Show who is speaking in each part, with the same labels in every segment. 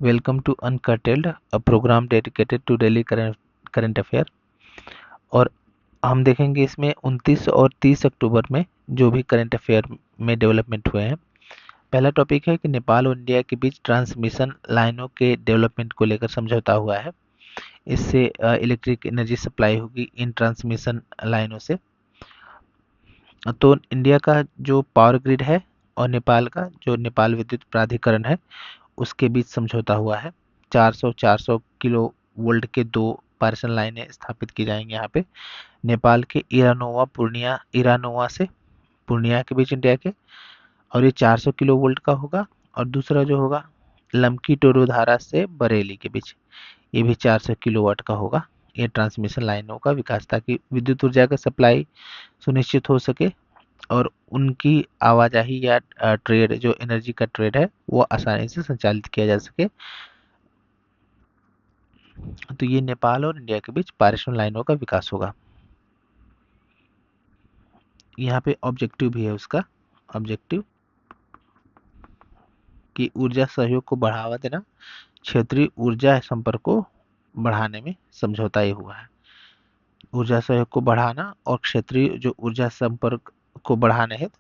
Speaker 1: Welcome to Uncurtailed, a program dedicated to daily current affair. और हम देखेंगे इसमें 29 और 30 अक्टूबर में जो भी करंट अफेयर में डेवलपमेंट हुए हैं। पहला टॉपिक है कि नेपाल और इंडिया के बीच ट्रांसमिशन लाइनों के डेवलपमेंट को लेकर समझौता हुआ है। इससे इलेक्ट्रिक एनर्जी सप्लाई होगी इन ट्रांसमिशन लाइनों से। तो इंडिया का जो पावर ग्रिड है और नेपाल का जो नेपाल विद्युत प्राधिकरण है उसके बीच समझौता हुआ है। 400 किलो वोल्ट के दो पार्सल लाइनें स्थापित की जाएंगी यहाँ पे, नेपाल के इरानोवा से पूर्णिया के बीच इंडिया के। और ये 400 किलो वोल्ट का होगा। और दूसरा जो होगा लमकी टोरोधारा से बरेली के बीच, ये भी 400 किलोवाट का होगा। ये ट्रांसमिशन लाइनों का विकास ताकि विद्युत ऊर्जा का सप्लाई सुनिश्चित हो सके और उनकी आवाजाही या ट्रेड जो एनर्जी का ट्रेड है वो आसानी से संचालित किया जा सके। तो ये नेपाल और इंडिया के बीच पारेषण लाइनों का विकास होगा। यहाँ पे ऑब्जेक्टिव भी है उसका। ऑब्जेक्टिव कि ऊर्जा सहयोग को बढ़ावा देना, क्षेत्रीय ऊर्जा संपर्क को बढ़ाने में समझौता ये हुआ है। ऊर्जा सहयोग को बढ़ाना और क्षेत्रीय जो ऊर्जा संपर्क को बढ़ाने हेतु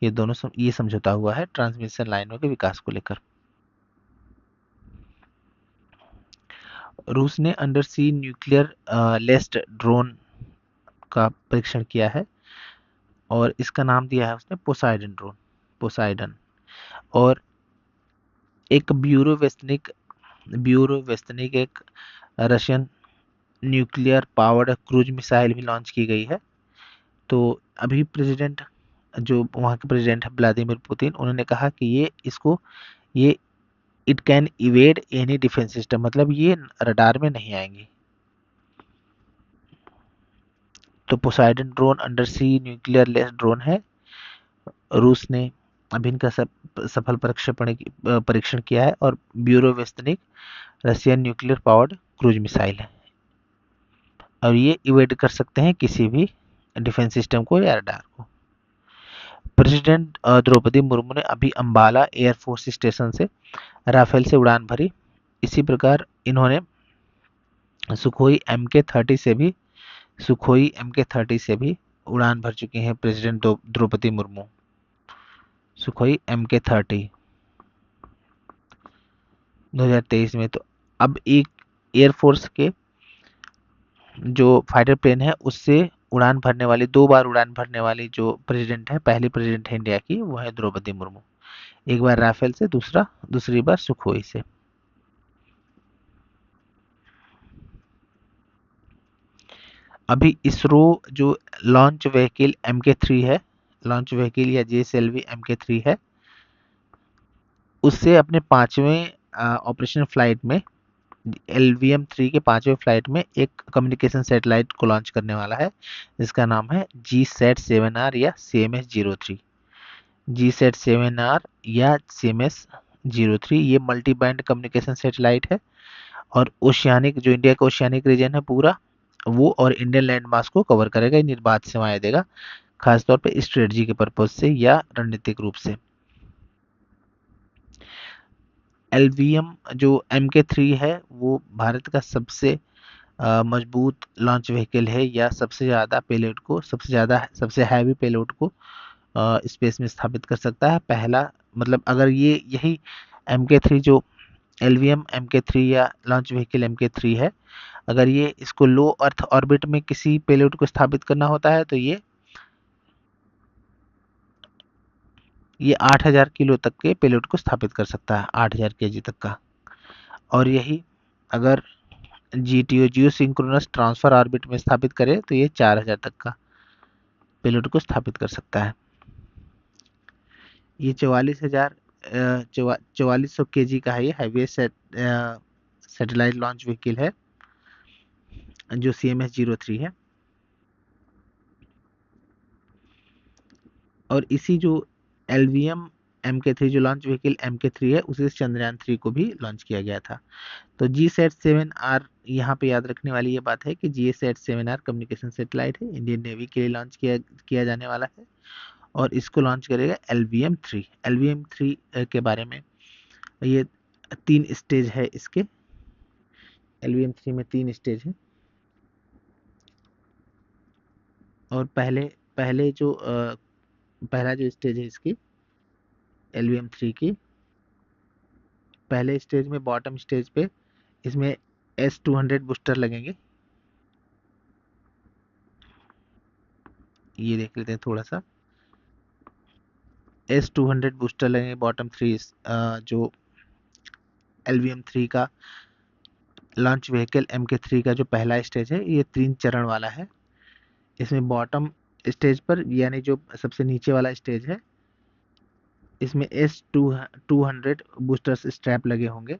Speaker 1: ये दोनों ये समझौता हुआ है ट्रांसमिशन लाइनों के विकास को लेकर। रूस ने अंडर सी न्यूक्लियर लेस्ड ड्रोन का परीक्षण किया है और इसका नाम दिया है उसने पोसाइडन ड्रोन, पोसाइडन। और एक ब्यूरो वेस्तनिक एक Russian nuclear powered cruise missile भी लॉन्च की गई है। तो अभी प्रेसिडेंट जो वहाँ के प्रेसिडेंट है व्लादिमीर पुतिन, उन्होंने कहा कि ये it can evade any defence system, मतलब ये रडार में नहीं आएंगी। तो पोसाइडन ड्रोन अंडर सी न्यूक्लियर लेस ड्रोन है। रूस ने अभी इनका सफल परीक्षण किया है और Burevestnik Russian nuclear powered cruise missile है और ये इवेड कर सकते हैं किसी भी डिफेंस सिस्टम को या रडार को। प्रेसिडेंट द्रौपदी मुर्मू ने अभी अंबाला एयरफोर्स स्टेशन से राफेल से उड़ान भरी। इसी प्रकार इन्होंने सुखोई एम के 30 से भी उड़ान भर चुके हैं president Droupadi Murmu. Sukhoi M K 30 2023 में। तो अब एक एयरफोर्स के जो फाइटर प्लेन है उससे उड़ान भरने वाली, 2 बार उड़ान भरने वाली जो प्रेसिडेंट है, पहली प्रेसिडेंट है इंडिया की, वो है द्रौपदी मुर्मू। एक बार राफेल से, दूसरी बार सुखोई से। अभी इसरो जो लॉन्च व्हीकल MK3 है, लॉन्च व्हीकल या JSLV MK3 है, उससे अपने 5वें ऑपरेशन फ्लाइट में, LVM-3 के 5वें फ्लाइट में एक कम्युनिकेशन सैटेलाइट को लॉन्च करने वाला है जिसका नाम है GSAT-7R या CMS-03। GSAT-7R या CMS-03 ये मल्टी बैंड कम्युनिकेशन सैटेलाइट है और ओशियानिक जो इंडिया का ओशियानिक रीजन है पूरा, वो और इंडियन लैंड मास को कवर करेगा, ये निर्बाध सेवाएं देगा, खासतौर पे स्ट्रेटजी के पर्पज से या रणनीतिक रूप से। LVM जो MK3 है वो भारत का सबसे मजबूत लॉन्च व्हीकल है या सबसे हैवी पेलोड को स्पेस में स्थापित कर सकता है। पहला मतलब अगर ये यही MK3 जो LVM MK3 या लॉन्च व्हीकल MK3 है, अगर ये इसको लो अर्थ ऑर्बिट में किसी पेलोड को स्थापित करना होता है तो ये 8000 किलो तक के पेलोड को स्थापित कर सकता है, 8000 kg तक का। और यही अगर GTO जियो सिंक्रोनस ट्रांसफर ऑर्बिट में स्थापित करे तो ये 4000 तक का पेलोड को स्थापित कर सकता है। ये 4400 kg का है, ये हैवीएस्ट सैटेलाइट लॉन्च व्हीकल है जो CMS-03 है। और इसी जो LVM MK3 जो लॉन्च व्हीकल MK3 है उसी से चंद्रयान 3 को भी लॉन्च किया गया था। तो GSAT-7R यहाँ पे याद रखने वाली ये बात है कि GSAT-7R कम्युनिकेशन सैटेलाइट है, इंडियन नेवी के लिए लॉन्च किया जाने वाला है और इसको लॉन्च करेगा LVM-3। LVM-3 के बारे में ये 3 स्टेज है इसके, LVM3 में 3 स्टेज है। और पहले पहले जो पहला जो स्टेज है इसकी LVM3 की, पहले स्टेज में बॉटम स्टेज पे इसमें S200 बूस्टर लगेंगे। ये देख लेते हैं थोड़ा सा। S200 बूस्टर लगेंगे बॉटम 3 जो LVM3 का लॉन्च व्हीकल MK3 का जो पहला स्टेज है, ये 3 चरण वाला है। इसमें बॉटम स्टेज पर, यानी जो सबसे नीचे वाला स्टेज है, इसमें S200 बूस्टर्स स्ट्रैप लगे होंगे।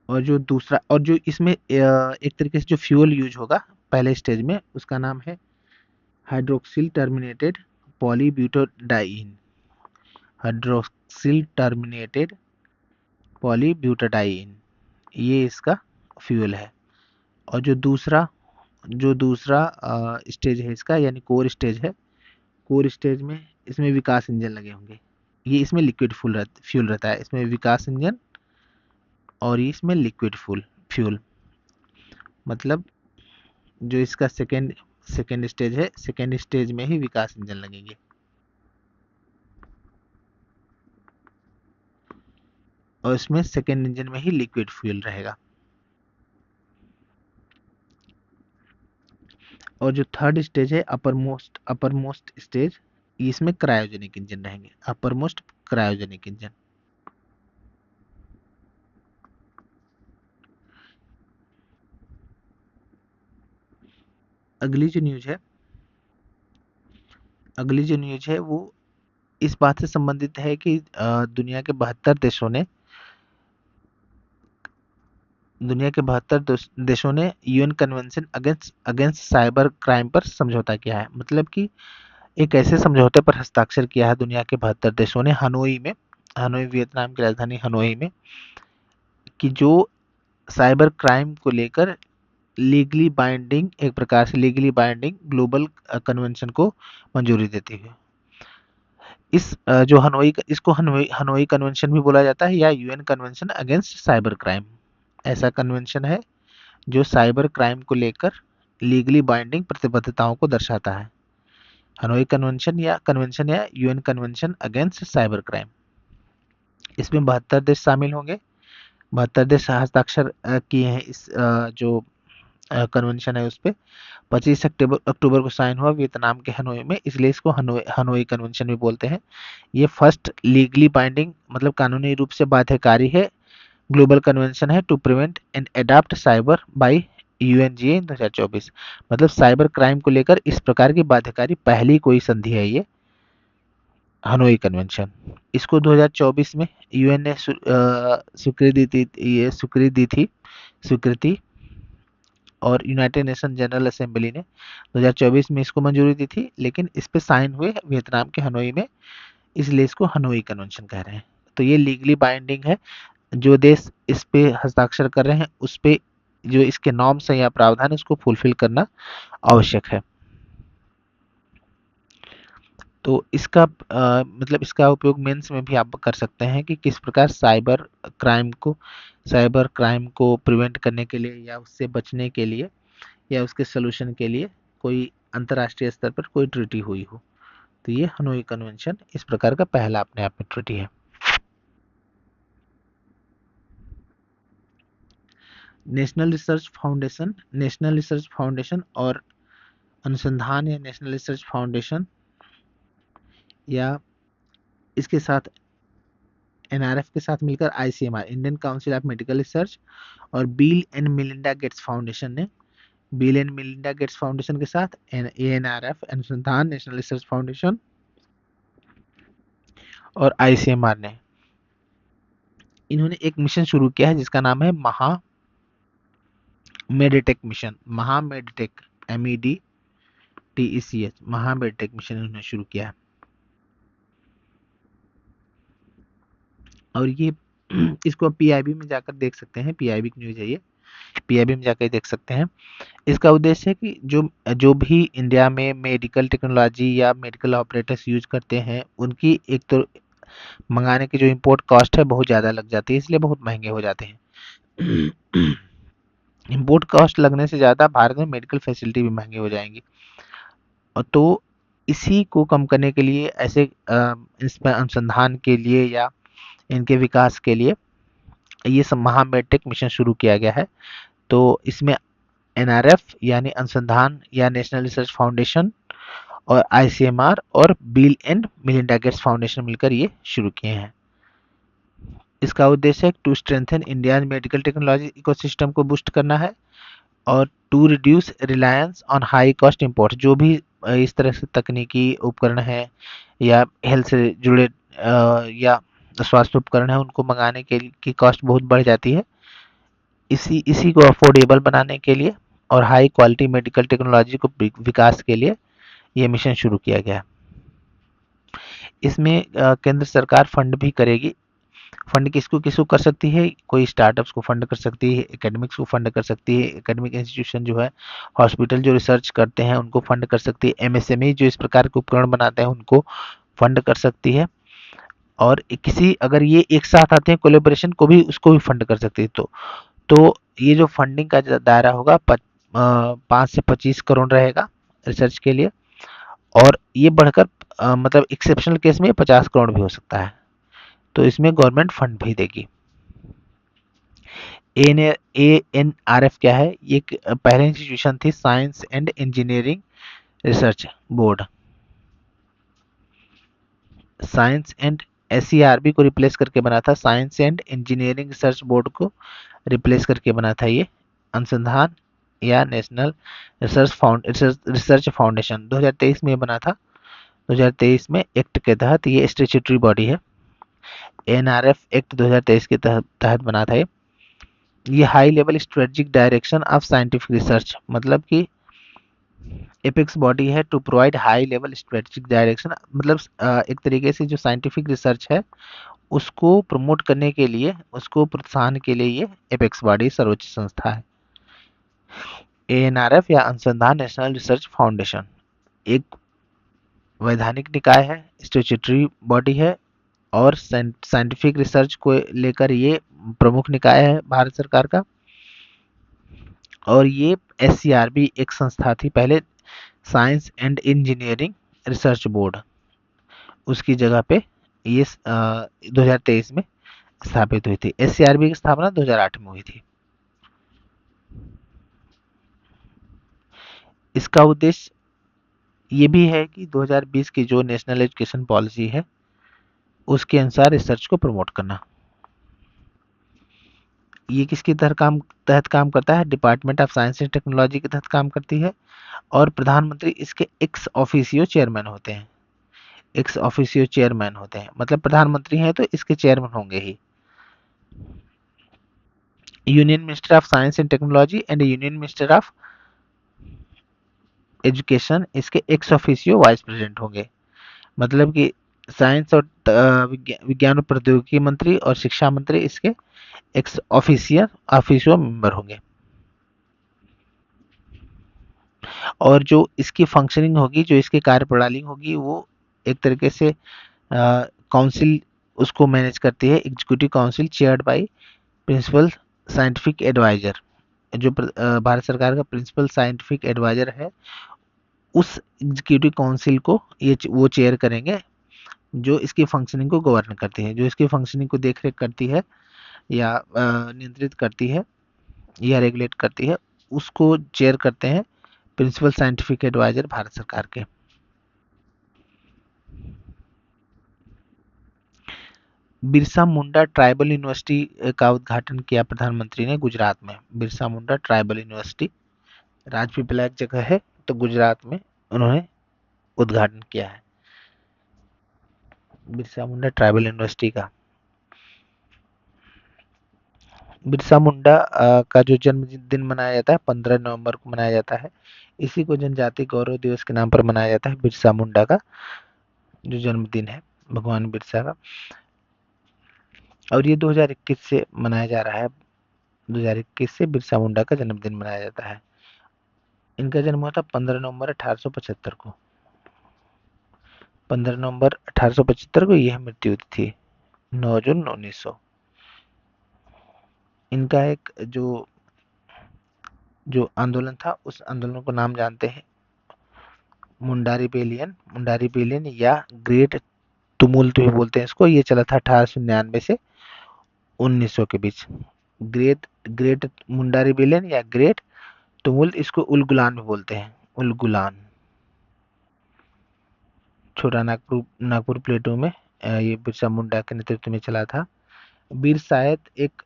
Speaker 1: और जो दूसरा, और जो इसमें एक तरीके से जो फ्यूल यूज होगा पहले स्टेज में, उसका नाम है hydroxyl terminated polybutadiene. Hydroxyl terminated polybutadiene, ये इसका फ्यूल है। और जो दूसरा स्टेज है इसका, यानी कोर स्टेज है, कोर स्टेज में इसमें विकास इंजन लगे होंगे। ये इसमें लिक्विड फ्यूल रहता है, इसमें विकास इंजन, और ये इसमें लिक्विड फ्यूल। मतलब जो इसका सेकेंड सेकेंड स्टेज है, सेकेंड स्टेज में ही विकास इंजन लगेंगे। और इसमें सेकेंड इंजन में ही लिक्विड फ्यूल रहेगा। और जो थर्ड स्टेज है, अपर मोस्ट स्टेज, इसमें क्रायोजेनिक इंजन रहेंगे। Upper most cryogenic engine. अगली जो न्यूज है अगली जो न्यूज है वो इस बात से संबंधित है कि दुनिया के 72 देशों ने UN convention against against cyber crime पर समझौता किया है। मतलब कि एक ऐसे समझौते पर हस्ताक्षर किया है दुनिया के 72 देशों ने, हनोई वियतनाम की राजधानी हनोई में, कि जो साइबर क्राइम को लेकर लीगली बाइंडिंग, एक प्रकार से लीगली बाइंडिंग ग्लोबल कन्वेंशन को मंजूरी देती है। जो हनोई कन्वेंशन भी बोला जाता है, या UN convention against cyber crime. ऐसा कन्वेंशन है जो साइबर क्राइम को लेकर लीगली बाइंडिंग प्रतिबद्धताओं को दर्शाता है। हनोई कन्वेंशन या UN convention against cyber crime. इसमें 72 देश शामिल होंगे। 72 देश हस्ताक्षर किए हैं इस जो कन्वेंशन है उस पे। 25 अक्टूबर को साइन हुआ वियतनाम के हनोई में, इसलिए इसको हनोई कन्वेंशन भी बोलते हैं। ये फर्स्ट लीगली बाइंडिंग, मतलब कानूनी रूप से बाध्यकारी है, ग्लोबल कन्वेंशन है to prevent and adopt cyber by UNGA 2024। मतलब साइबर क्राइम को लेकर इस प्रकार की बाध्यकारी पहली कोई संधि है ये हनोई कन्वेंशन। इसको 2024 में यूएन ने स्वीकृति, और यूनाइटेड नेशन जनरल असेंबली ने 2024 में इसको मंजूरी दी थी, लेकिन इस पे साइन हुए वियतनाम के हनोई में, इसलिए इसको हनोई कन्वेंशन कह रहे हैं। तो ये लीगली बाइंडिंग है। जो देश इस पे हस्ताक्षर कर रहे हैं उस पे जो इसके नॉर्म्स है या प्रावधान है उसको फुलफिल करना आवश्यक है। तो मतलब इसका उपयोग मेंस में भी आप कर सकते हैं कि किस प्रकार साइबर क्राइम को प्रिवेंट करने के लिए, या उससे बचने के लिए, या उसके सोल्यूशन के लिए कोई अंतर्राष्ट्रीय स्तर पर कोई ट्रीटी हुई हो। तो ये हनोई कन्वेंशन इस प्रकार का पहला अपने आप में ट्रीटी है। नेशनल रिसर्च फाउंडेशन और अनुसंधान, या नेशनल रिसर्च फाउंडेशन, या इसके साथ एनआरएफ के साथ मिलकर ICMR, Indian Council of Medical Research, और Bill and Melinda Gates Foundation के साथ ANRF, Anusandhan, National research foundation और आईसीएमआर ने, इन्होंने एक मिशन शुरू किया है जिसका नाम है महामेडिटेक मिशन। महामेडिटेक, MEDTECH, महामेडिटेक मिशन इन्होंने शुरू किया है। और ये इसको पीआईबी में जाकर देख सकते हैं, पीआईबी की न्यूज है ये, पीआईबी में जाकर देख सकते हैं। इसका उद्देश्य है कि जो जो भी इंडिया में मेडिकल टेक्नोलॉजी या मेडिकल ऑपरेटर्स यूज करते हैं, उनकी एक तो मंगाने की जो इंपोर्ट कॉस्ट है बहुत ज़्यादा लग जाती है, इसलिए बहुत महंगे हो जाते हैं। इंपोर्ट कॉस्ट लगने से ज़्यादा भारत में मेडिकल फैसिलिटी भी महंगी हो जाएंगी। और तो इसी को कम करने के लिए ऐसे इसमें अनुसंधान के लिए या इनके विकास के लिए ये सब महामेडटेक मिशन शुरू किया गया है। तो इसमें एनआरएफ यानी अनुसंधान या नेशनल रिसर्च फाउंडेशन और आईसीएमआर और Bill and Melinda Gates Foundation मिलकर ये शुरू किए हैं। इसका उद्देश्य है to strengthen India medical technology ecosystem को बूस्ट करना है और to reduce reliance on high cost import. जो भी इस तरह से तकनीकी उपकरण है या हेल्थ से जुड़े या स्वास्थ्य उपकरण है उनको मंगाने के की कॉस्ट बहुत बढ़ जाती है। इसी इसी को अफोर्डेबल बनाने के लिए और हाई क्वालिटी मेडिकल टेक्नोलॉजी को विकास के लिए ये मिशन शुरू किया गया। इसमें केंद्र सरकार फंड भी करेगी। फंड किसको किसको कर सकती है? कोई स्टार्टअप्स को फंड कर सकती है, एकेडमिक्स को फंड कर सकती है, एकेडमिक इंस्टीट्यूशन जो है, हॉस्पिटल जो रिसर्च करते हैं उनको फंड कर सकती है, एमएसएमई जो इस प्रकार के उपकरण बनाते हैं उनको फंड कर सकती है। और किसी अगर ये एक साथ आते हैं कोलेबोरेशन को भी उसको भी फंड कर सकती है। तो ये जो फंडिंग का दायरा होगा 5 से 25 करोड़ रहेगा रिसर्च के लिए। और ये बढ़कर मतलब एक्सेप्शनल केस में 50 करोड़ भी हो सकता है। तो इसमें गवर्नमेंट फंड भी देगी। ANRF क्या है? ये एक पहले इंस्टीट्यूशन थी, science and engineering research board. Science and SERB को रिप्लेस करके बना था, science and engineering research board को रिप्लेस करके बना था ये अनुसंधान या नेशनल रिसर्च फाउंडेशन। 2023 में बना था। 2023 में एक्ट के तहत ये स्टेचुटरी बॉडी है। NRF एक्ट 2023 के तहत बना था ये high level strategic direction of scientific research, मतलब कि एपेक्स बॉडी है to provide high level strategic direction. मतलब एक तरीके से जो साइंटिफिक रिसर्च है उसको प्रमोट करने के लिए, उसको प्रोत्साहन के लिए ये एपेक्स बॉडी सर्वोच्च संस्था है। ANRF या अनुसंधान नेशनल रिसर्च फाउंडेशन एक वैधानिक निकाय है, स्टैट्यूटरी बॉडी है और साइंटिफिक रिसर्च को लेकर ये प्रमुख निकाय है भारत सरकार का। और ये SCRB एक संस्था थी पहले, science and engineering research board, उसकी जगह पे ये 2023 में स्थापित हुई थी। SCRB की स्थापना 2008 में हुई थी। इसका उद्देश्य ये भी है कि 2020 की जो नेशनल एजुकेशन पॉलिसी है उसके अनुसार रिसर्च को प्रमोट करना। ये किसके तहत काम करता है? Department of science and technology के तहत काम करती है। और प्रधानमंत्री इसके एक्स ऑफिसियो चेयरमैन होते हैं। एक्स ऑफिसियो चेयरमैन होते हैं, मतलब प्रधानमंत्री हैं तो इसके चेयरमैन होंगे ही। Union minister of science and technology and union minister of education इसके एक्स ऑफिसियो वाइस प्रेसिडेंट होंगे। मतलब कि साइंस और विज्ञान और प्रौद्योगिकी मंत्री और शिक्षा मंत्री इसके एक्स ऑफिसियो मेंबर होंगे। और जो इसकी फंक्शनिंग होगी, जो इसकी कार्यप्रणाली होगी, वो एक तरीके से काउंसिल उसको मैनेज करती है। Executive council chaired by principal scientific adviser. जो भारत सरकार का प्रिंसिपल साइंटिफिक एडवाइजर है, उस एग्जीक्यूटिव काउंसिल को ये वो चेयर करेंगे, जो इसकी फंक्शनिंग को गवर्न करती है, जो इसकी फंक्शनिंग को देखरेख करती है या नियंत्रित करती है या रेगुलेट करती है, उसको चेयर करते हैं प्रिंसिपल साइंटिफिक एडवाइजर भारत सरकार के। बिरसा मुंडा ट्राइबल यूनिवर्सिटी का उद्घाटन किया प्रधानमंत्री ने गुजरात में। बिरसा मुंडा ट्राइबल यूनिवर्सिटी राजपीपला एक जगह है, तो गुजरात में उन्होंने उद्घाटन किया है बिरसा मुंडा ट्राइबल यूनिवर्सिटी का। बिरसा मुंडा का जो जन्मदिन मनाया जाता है 15 नवंबर को मनाया जाता है। इसी को जनजाति गौरव दिवस के नाम पर मनाया जाता है, बिरसा मुंडा का जो जन्मदिन है भगवान बिरसा का। और ये 2021 से मनाया जा रहा है। 2021 से बिरसा मुंडा का जन्मदिन मनाया जाता है। इनका जन्म हुआ था 15 नवंबर 1875 को। 15 नवंबर 1875 को यह मृत्यु हुई थी। 9 जून 1900। इनका एक जो जो आंदोलन था, उस आंदोलन को नाम जानते हैं मुंडा रिबेलियन। मुंडा रिबेलियन या ग्रेट तुमुल्त भी बोलते हैं इसको। ये चला था 1899 से 1900 के बीच। ग्रेट ग्रेट मुंडा रिबेलियन या ग्रेट तुमुल्त, इसको उलगुलान भी बोलते हैं। उलगुलान। छोटा नागपुर नागपुर प्लेटू में ये बिरसा मुंडा के नेतृत्व में चला था। बीर शायद एक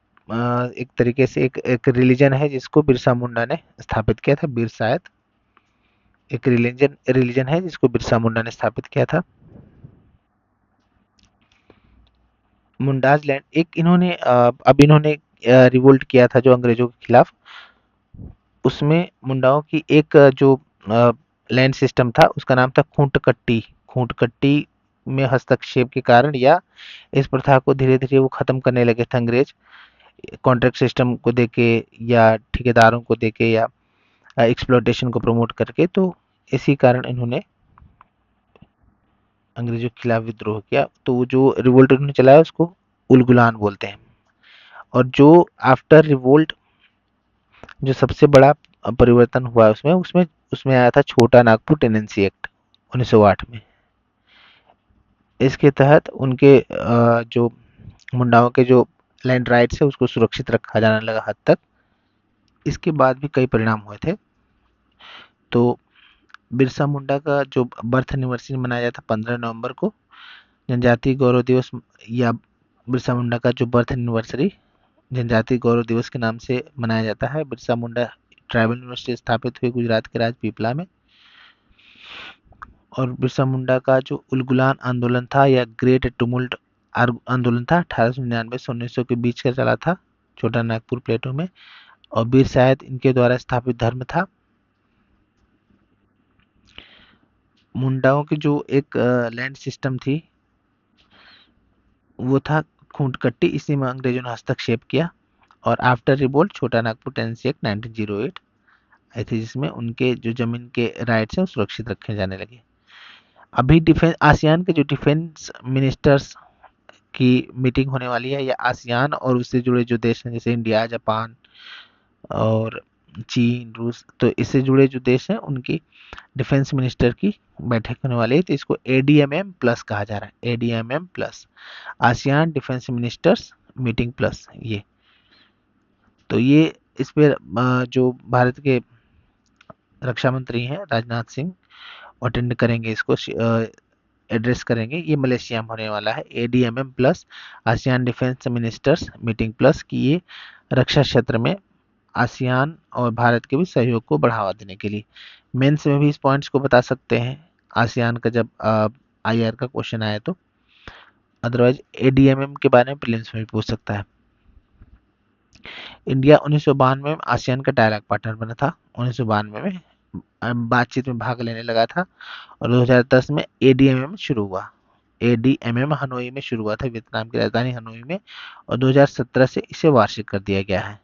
Speaker 1: तरीके से एक रिलीजन है जिसको बिरसा मुंडा ने स्थापित किया था। बीर शायद एक रिलीजन रिलीजन है जिसको बिरसा मुंडा ने स्थापित किया था। मुंडाज लैंड एक इन्होंने अब इन्होंने रिवोल्ट किया था जो अंग्रेजों के खिलाफ। उसमें मुंडाओं की एक जो लैंड सिस्टम था उसका नाम था खूंटकट्टी। खूंटकट्टी में हस्तक्षेप के कारण या इस प्रथा को धीरे धीरे वो खत्म करने लगे थे अंग्रेज, कॉन्ट्रैक्ट सिस्टम को देके या ठेकेदारों को देके या एक्सप्लॉयटेशन को प्रमोट करके। तो इसी कारण इन्होंने अंग्रेजों के खिलाफ विद्रोह किया। तो वो जो रिवोल्ट उन्होंने चलाया उसको उलगुलान बोलते हैं। और जो आफ्टर रिवोल्ट जो सबसे बड़ा परिवर्तन हुआ उसमें उसमें उसमें आया था छोटा नागपुर टेनेंसी एक्ट 1908 में। इसके तहत उनके जो मुंडाओं के जो लैंड राइट्स है उसको सुरक्षित रखा जाने लगा हद तक। इसके बाद भी कई परिणाम हुए थे। तो बिरसा मुंडा का जो बर्थ एनिवर्सरी मनाया जाता 15 नवंबर को, जनजातीय गौरव दिवस, या बिरसा मुंडा का जो बर्थ एनिवर्सरी जनजातीय गौरव दिवस के नाम से मनाया जाता है। बिरसा मुंडा ट्राइबल यूनिवर्सिटी स्थापित हुई गुजरात के राजपीपला में। और बिरसा मुंडा का जो उलगुलान आंदोलन था या ग्रेट टुमुल्ट आंदोलन था 1899 से 1900 के बीच का चला था छोटा नागपुर प्लेटू में। और बीर शायद इनके द्वारा स्थापित धर्म था। मुंडाओं की जो एक लैंड सिस्टम थी वो था खूंटकट्टी, इसी में अंग्रेजों ने हस्तक्षेप किया। और आफ्टर रिवोल्ट छोटा नागपुर टेनेंसी एक्ट 1908 आई थी जिसमें उनके जो जमीन के राइट्स हैं वो सुरक्षित रखे जाने लगे। अभी डिफेंस आसियान के जो डिफेंस मिनिस्टर्स की मीटिंग होने वाली है, या आसियान और उससे जुड़े जो देश हैं जैसे इंडिया, जापान और चीन, रूस, तो इससे जुड़े जो देश हैं उनकी डिफेंस मिनिस्टर की बैठक होने वाली है। तो इसको एडीएमएम प्लस कहा जा रहा है। ADMM plus, ASEAN defence ministers meeting plus. ये तो ये इस पे जो भारत के रक्षा मंत्री हैं राजनाथ सिंह अटेंड करेंगे, इसको एड्रेस करेंगे। ये मलेशिया में होने वाला है। ADMM plus, ASEAN defence ministers meeting plus की ये रक्षा क्षेत्र में आसियान और भारत के बीच सहयोग को बढ़ावा देने के लिए। मेंस में भी इस पॉइंट्स को बता सकते हैं आसियान का जब आईआर का क्वेश्चन आया तो। अदरवाइज एडीएमएम के बारे में प्रीलिम्स में भी पूछ सकता है। इंडिया 1992 में आसियान का डायलॉग पार्टनर बना था। 1992 में बातचीत में भाग लेने लगा था। और 2010 में एडीएमएम शुरू हुआ। एडीएमएम हनोई में शुरू हुआ था, वियतनाम की राजधानी हनोई में। और 2017 से इसे वार्षिक कर दिया गया है।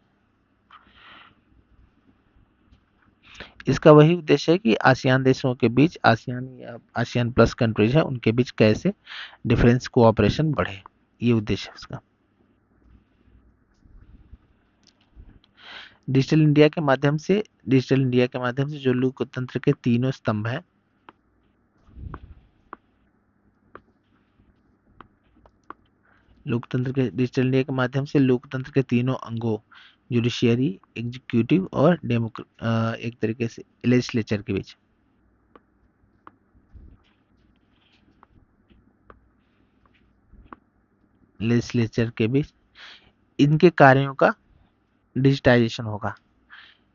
Speaker 1: इसका वही उद्देश्य है कि आसियान देशों के बीच, आसियान या आसियान प्लस कंट्रीज है उनके बीच कैसे डिफेंस कोऑपरेशन बढ़े, ये उद्देश्य है उसका। डिजिटल इंडिया के माध्यम से जो लोकतंत्र के तीनों स्तंभ हैं, लोकतंत्र के डिजिटल इंडिया के माध्यम से लोकतंत्र के तीनों अंगों जुडिशियरी, एग्जीक्यूटिव और एक तरीके से लेजिस्लेचर के बीच, इनके कार्यों का डिजिटाइजेशन होगा,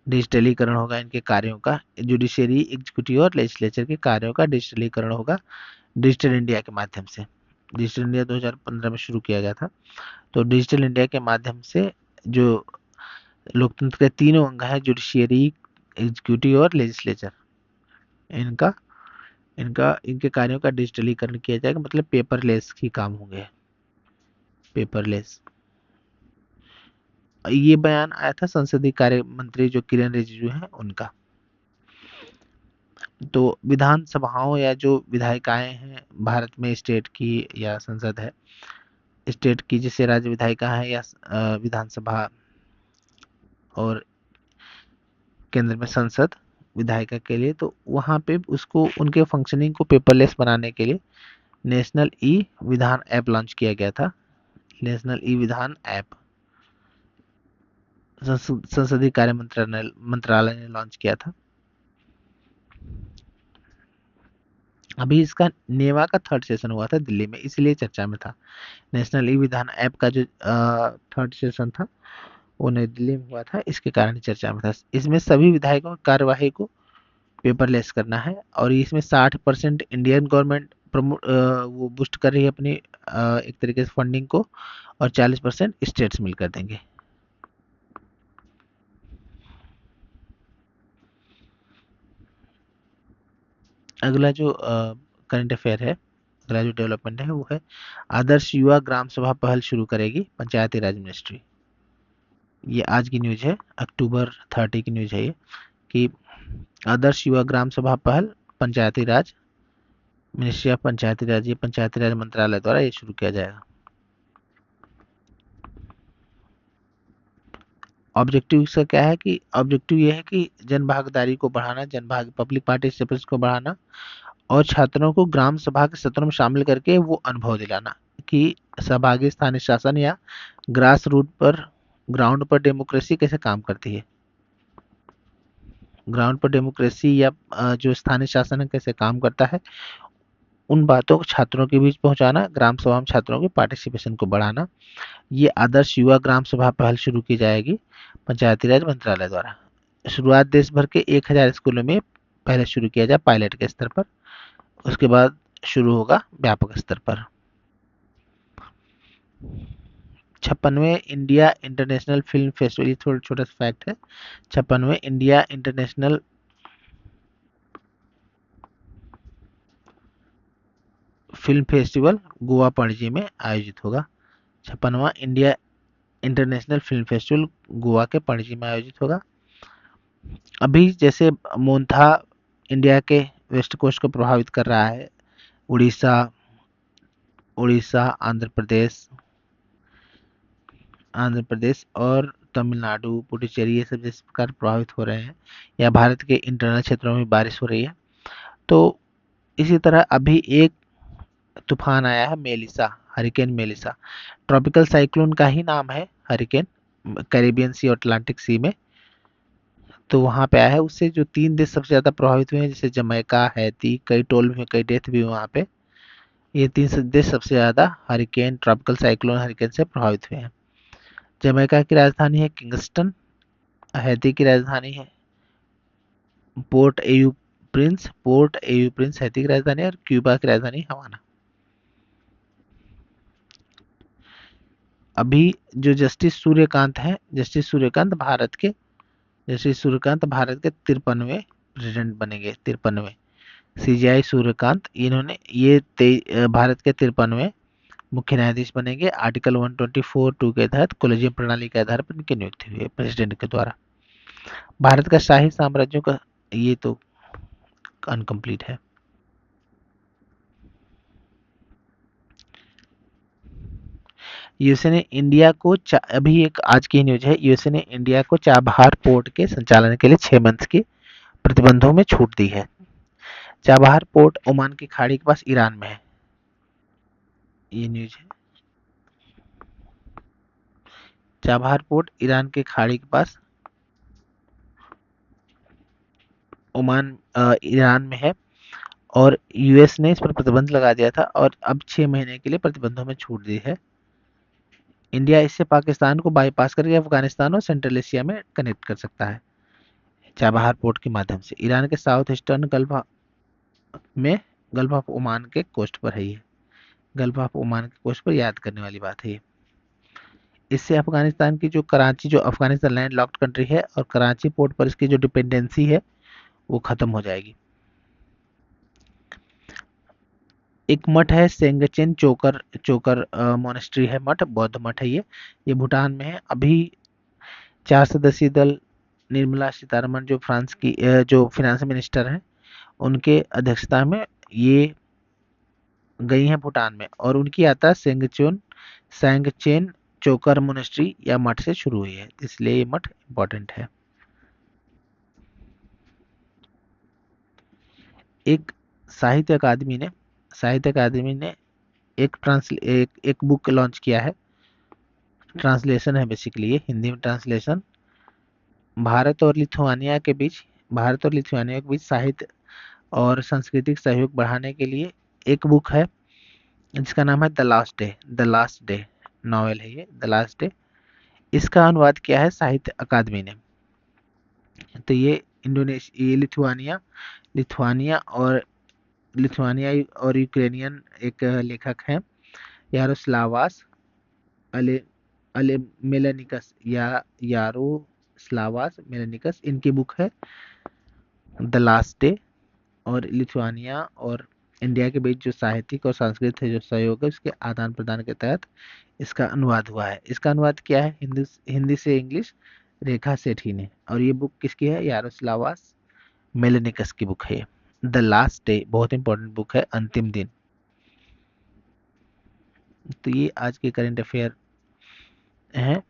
Speaker 1: डिजिटलीकरण होगा इनके कार्यों का। जुडिशियरी, एग्जीक्यूटिव और लेजिस्लेचर के कार्यों का डिजिटलीकरण होगा डिजिटल इंडिया के माध्यम से। डिजिटल इंडिया 2015 में शुरू किया गया था। तो डिजिटल इंडिया के माध्यम से जो लोकतंत्र के तीनों अंग है, जुडिशियरी, एग्जीक्यूटिव और लेजिस्लेचर, इनका इनका इनके कार्यों का डिजिटलीकरण किया जाएगा। मतलब पेपरलेस ही काम होंगे, पेपरलेस। ये बयान आया था संसदीय कार्य मंत्री जो किरण रिजिजू हैं उनका। तो विधानसभाओं या जो विधायिकाएं हैं भारत में, स्टेट की या संसद है, स्टेट की जैसे राज्य विधायिका है या विधानसभा, और केंद्र में संसद विधायिका के लिए, तो वहाँ पे उसको उनके फंक्शनिंग को पेपरलेस बनाने के लिए नेशनल ई विधान ऐप लॉन्च किया गया था। नेशनल ई विधान ऐप संसदीय कार्य मंत्रालय ने लॉन्च किया था। अभी इसका नेवा का थर्ड सेशन हुआ था दिल्ली में, इसलिए चर्चा में था। नेशनल ई विधान ऐप का जो थर्ड सेशन था वो नई दिल्ली में हुआ था, इसके कारण चर्चा में था। इसमें सभी विधायकों की कार्यवाही को पेपरलेस करना है, और इसमें 60% इंडियन गवर्नमेंट वो बूस्ट कर रही है अपनी एक तरीके से फंडिंग को, और 40% स्टेट्स मिलकर देंगे। अगला जो करंट अफेयर है, अगला जो डेवलपमेंट है वो है आदर्श युवा ग्राम सभा पहल शुरू करेगी पंचायती राज मिनिस्ट्री। ये आज की न्यूज है, अक्टूबर 30 की न्यूज है ये, कि आदर्श युवा ग्राम सभा पहल पंचायती राज मिनिस्ट्री ऑफ पंचायती राज, ये पंचायती राज मंत्रालय द्वारा ये शुरू किया जाएगा। ऑब्जेक्टिव इसका क्या है कि ऑब्जेक्टिव ये है कि जन भागीदारी को बढ़ाना, पब्लिक पार्टिसिपेशन को बढ़ाना, और छात्रों को ग्राम सभा के सत्रों में शामिल करके वो अनुभव दिलाना कि सहभागी स्थानीय शासन या ग्रास रूट पर, ग्राउंड पर डेमोक्रेसी कैसे काम करती है। ग्राउंड पर डेमोक्रेसी या जो स्थानीय शासन है कैसे काम करता है, उन बातों को छात्रों के बीच पहुंचाना, ग्राम सभा में छात्रों के पार्टिसिपेशन को बढ़ाना। ये आदर्श युवा ग्राम सभा पहल शुरू की जाएगी पंचायती राज मंत्रालय द्वारा। शुरुआत देश भर के 1000 स्कूलों में पहले शुरू किया जाए पायलट के स्तर पर, उसके बाद शुरू होगा व्यापक स्तर पर। 56वें इंडिया इंटरनेशनल फिल्म फेस्टिवल, ये थोड़ा छोटा सा फैक्ट है। 56वें India international film festival Goa Panaji में आयोजित होगा। 56वां India international film festival Goa के पणजी में आयोजित होगा। अभी जैसे मोन्था इंडिया के वेस्ट कोस्ट को प्रभावित कर रहा है, उड़ीसा उड़ीसा आंध्र प्रदेश और तमिलनाडु, पुडुचेरी, ये सब जिस प्रकार प्रभावित हो रहे हैं, या भारत के इंटरनल क्षेत्रों में बारिश हो रही है, तो इसी तरह अभी एक तूफान आया है Melissa, hurricane Melissa. Tropical cyclone का ही नाम है हरिकेन, कैरिबियन सी और अटलांटिक सी में। तो वहां पे आया है, उससे जो 3 देश सबसे ज्यादा प्रभावित हुए हैं, जैसे जमैका, हैती, कई टोल भी, कई डेथ भी हुए वहां पे। ये 3 देश सबसे ज्यादा हरिकेन, ट्रॉपिकल साइक्लोन हरिकेन से प्रभावित हुए हैं। जमैका की राजधानी है किंगस्टन, हैती की राजधानी है पोर्ट एयू प्रिंस हैती की राजधानी है, और क्यूबा की राजधानी हवाना। अभी जो जस्टिस सूर्यकांत भारत के 53वें प्रेसिडेंट बनेंगे, 53वें सीजीआई सूर्यकांत। इन्होंने भारत के 53वें मुख्य न्यायाधीश बनेंगे। आर्टिकल 124(2) के तहत कोलेजियम प्रणाली के आधार पर इनकी नियुक्ति हुई है प्रेसिडेंट के द्वारा। भारत का शाही साम्राज्यों का ये तो अनकम्प्लीट है। यूएसए ने इंडिया को अभी एक आज की न्यूज है, यूएसए ने इंडिया को चाबहार पोर्ट के संचालन के लिए 6 मंथ के प्रतिबंधों में छूट दी है। चाबहार पोर्ट ओमान की खाड़ी के पास ईरान में है, ये न्यूज है। चाबहार पोर्ट ईरान के खाड़ी के पास ईरान में है, और यूएस ने इस पर प्रतिबंध लगा दिया था, और अब 6 महीने के लिए प्रतिबंधों में छूट दी है। इंडिया इससे पाकिस्तान को बाईपास करके अफगानिस्तान और सेंट्रल एशिया में कनेक्ट कर सकता है चाबहार पोर्ट के माध्यम से। ईरान के south eastern gulf of Oman के कोस्ट पर है ये। गल्फ ऑफ ओमान के कोस्ट पर याद करने वाली बात है ये। इससे अफगानिस्तान की जो कराची, जो अफगानिस्तान लैंड लॉक्ड कंट्री है, और कराची पोर्ट पर इसकी जो डिपेंडेंसी है वो खत्म हो जाएगी। एक मठ है सेंगचेन चोकर चोकर मोनेस्ट्री है, मठ, बौद्ध मठ है ये भूटान में है। अभी 4 सदस्यीय दल, निर्मला सीतारमण जो फ्रांस की जो फिनेंस मिनिस्टर हैं, उनके अध्यक्षता में ये गई हैं भूटान में, और उनकी यात्रा सैंगचेन चोकर मोनेस्ट्री या मठ से शुरू हुई है, इसलिए ये मठ इम्पोर्टेंट है। एक साहित्य अकादमी ने एक बुक लॉन्च किया है, ट्रांसलेशन है बेसिकली, ये हिंदी में ट्रांसलेशन। भारत और लिथुआनिया के बीच साहित्य और सांस्कृतिक सहयोग बढ़ाने के लिए एक बुक है जिसका नाम है द लास्ट डे नॉवेल है ये, द लास्ट डे। इसका अनुवाद किया है साहित्य अकादमी ने। तो ये इंडोनेशिया, ये लिथुआनिया और यूक्रेनियन एक लेखक हैं, यारोस्लावास अले अले मेलानिकस या यारोस्लावास मेलानिकस, इनकी बुक है द लास्ट डे। और लिथुआनिया और इंडिया के बीच जो साहित्यिक और सांस्कृतिक जो सहयोग है उसके आदान प्रदान के तहत इसका अनुवाद हुआ है। इसका अनुवाद किया है हिंदी से इंग्लिश रेखा सेठी ने, और ये बुक किसकी है? यारोस्लावास मेलेनिकस की बुक है। द लास्ट डे बहुत इंपॉर्टेंट बुक है, अंतिम दिन। तो ये आज के करंट अफेयर हैं।